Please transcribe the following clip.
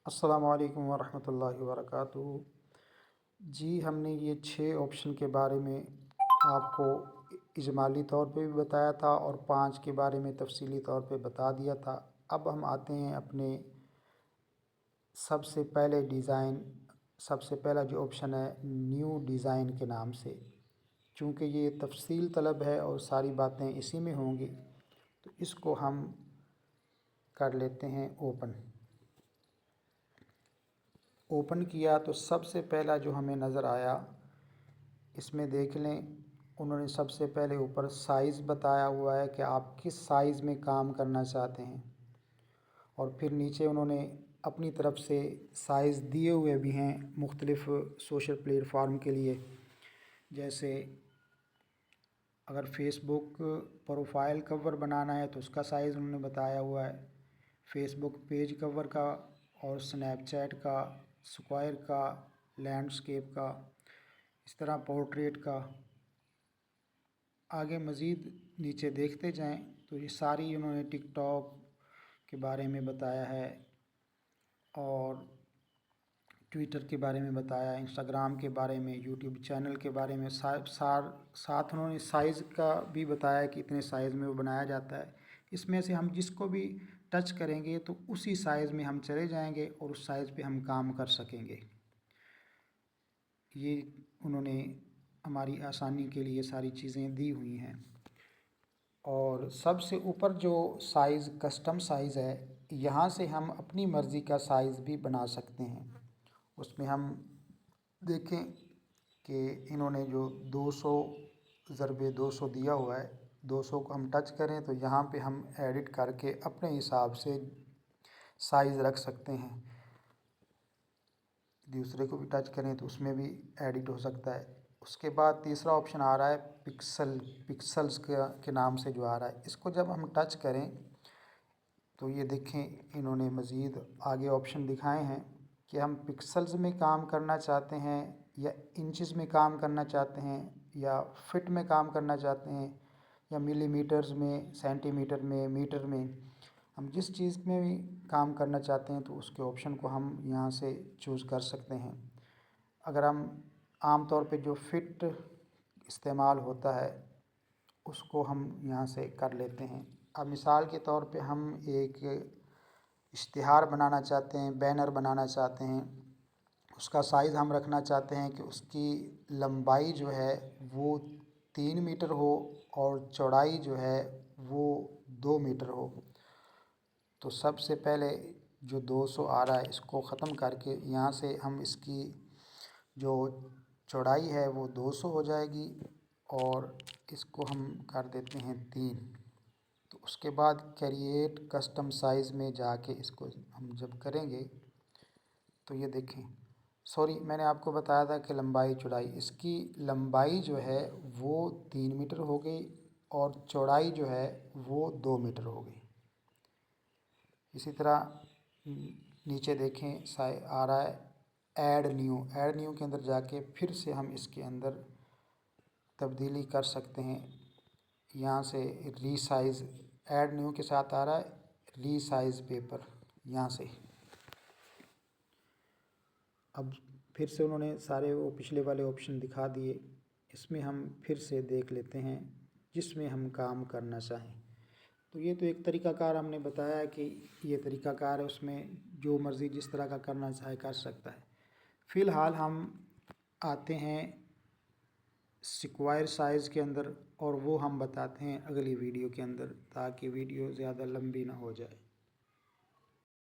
السلام علیکم ورحمۃ اللہ وبرکاتہ۔ جی، ہم نے یہ 6 آپشن کے بارے میں آپ کو اجمالی طور پہ بھی بتایا تھا اور 5 کے بارے میں تفصیلی طور پہ بتا دیا تھا۔ اب ہم آتے ہیں اپنے سب سے پہلا جو آپشن ہے نیو ڈیزائن کے نام سے۔ چونکہ یہ تفصیل طلب ہے اور ساری باتیں اسی میں ہوں گی، تو اس کو ہم کر لیتے ہیں اوپن کیا تو سب سے پہلا جو ہمیں نظر آیا، اس میں دیکھ لیں انہوں نے سب سے پہلے اوپر سائز بتایا ہوا ہے کہ آپ کس سائز میں کام کرنا چاہتے ہیں، اور پھر نیچے انہوں نے اپنی طرف سے سائز دیے ہوئے بھی ہیں مختلف سوشل پلیٹ فارم کے لیے۔ جیسے اگر فیس بک پروفائل کور بنانا ہے تو اس کا سائز انہوں نے بتایا ہوا ہے، فیس بک پیج کور کا، اور سنیپ چیٹ کا، اسکوائر کا، لینڈسکیپ کا، اس طرح پورٹریٹ کا۔ آگے مزید نیچے دیکھتے جائیں تو یہ ساری انہوں نے ٹک ٹاک کے بارے میں بتایا ہے، اور ٹویٹر کے بارے میں بتایا، انسٹاگرام کے بارے میں، یوٹیوب چینل کے بارے میں، ساتھ انہوں نے سائز کا بھی بتایا کہ اتنے سائز میں وہ بنایا جاتا ہے۔ اس میں سے ہم جس کو بھی ٹچ کریں گے تو اسی سائز میں ہم چلے جائیں گے اور اس سائز پہ ہم کام کر سکیں گے۔ یہ انہوں نے ہماری آسانی کے لیے ساری چیزیں دی ہوئی ہیں۔ اور سب سے اوپر جو سائز کسٹم سائز ہے، یہاں سے ہم اپنی مرضی کا سائز بھی بنا سکتے ہیں۔ اس میں ہم دیکھیں کہ انہوں نے جو 200x200 دیا ہوا ہے، 200 کو ہم ٹچ کریں تو یہاں پہ ہم ایڈٹ کر کے اپنے حساب سے سائز رکھ سکتے ہیں۔ دوسرے کو بھی ٹچ کریں تو اس میں بھی ایڈٹ ہو سکتا ہے۔ اس کے بعد تیسرا آپشن آ رہا ہے پکسلز کے نام سے جو آ رہا ہے، اس کو جب ہم ٹچ کریں تو یہ دیکھیں انہوں نے مزید آگے آپشن دکھائے ہیں کہ ہم پکسلز میں کام کرنا چاہتے ہیں، یا انچز میں کام کرنا چاہتے ہیں، یا فٹ میں کام کرنا چاہتے ہیں، یا ملی میٹرز میں، سینٹی میٹر میں، میٹر میں۔ ہم جس چیز میں بھی کام کرنا چاہتے ہیں تو اس کے آپشن کو ہم یہاں سے چوز کر سکتے ہیں۔ اگر ہم عام طور پہ جو فٹ استعمال ہوتا ہے اس کو ہم یہاں سے کر لیتے ہیں۔ اب مثال کے طور پہ ہم ایک اشتہار بنانا چاہتے ہیں، بینر بنانا چاہتے ہیں، اس کا سائز ہم رکھنا چاہتے ہیں کہ اس کی لمبائی جو ہے وہ 3 میٹر ہو اور چوڑائی جو ہے وہ 2 میٹر ہو۔ تو سب سے پہلے جو 200 آ رہا ہے اس کو ختم کر کے یہاں سے ہم اس کی جو چوڑائی ہے وہ 200 ہو جائے گی، اور اس کو ہم کر دیتے ہیں 3۔ تو اس کے بعد کریٹ کسٹم سائز میں جا کے اس کو ہم جب کریں گے تو یہ دیکھیں، میں نے آپ کو بتایا تھا کہ لمبائی چوڑائی، اس کی لمبائی جو ہے وہ 3 میٹر ہو گئی اور چوڑائی جو ہے وہ 2 میٹر ہو گئی۔ اسی طرح نیچے دیکھیں آ رہا ہے ایڈ نیو کے اندر جا کے پھر سے ہم اس کے اندر تبدیلی کر سکتے ہیں۔ یہاں سے ری سائز ایڈ نیو کے ساتھ آ رہا ہے ری سائز پیپر، یہاں سے اب پھر سے انہوں نے سارے وہ پچھلے والے آپشن دکھا دیے۔ اس میں ہم پھر سے دیکھ لیتے ہیں جس میں ہم کام کرنا چاہیں۔ تو یہ تو ایک طریقہ کار ہم نے بتایا کہ یہ طریقہ کار ہے، اس میں جو مرضی جس طرح کا کرنا چاہے کر سکتا ہے۔ فی الحال ہم آتے ہیں اسکوائر سائز کے اندر، اور وہ ہم بتاتے ہیں اگلی ویڈیو کے اندر، تاکہ ویڈیو زیادہ لمبی نہ ہو جائے۔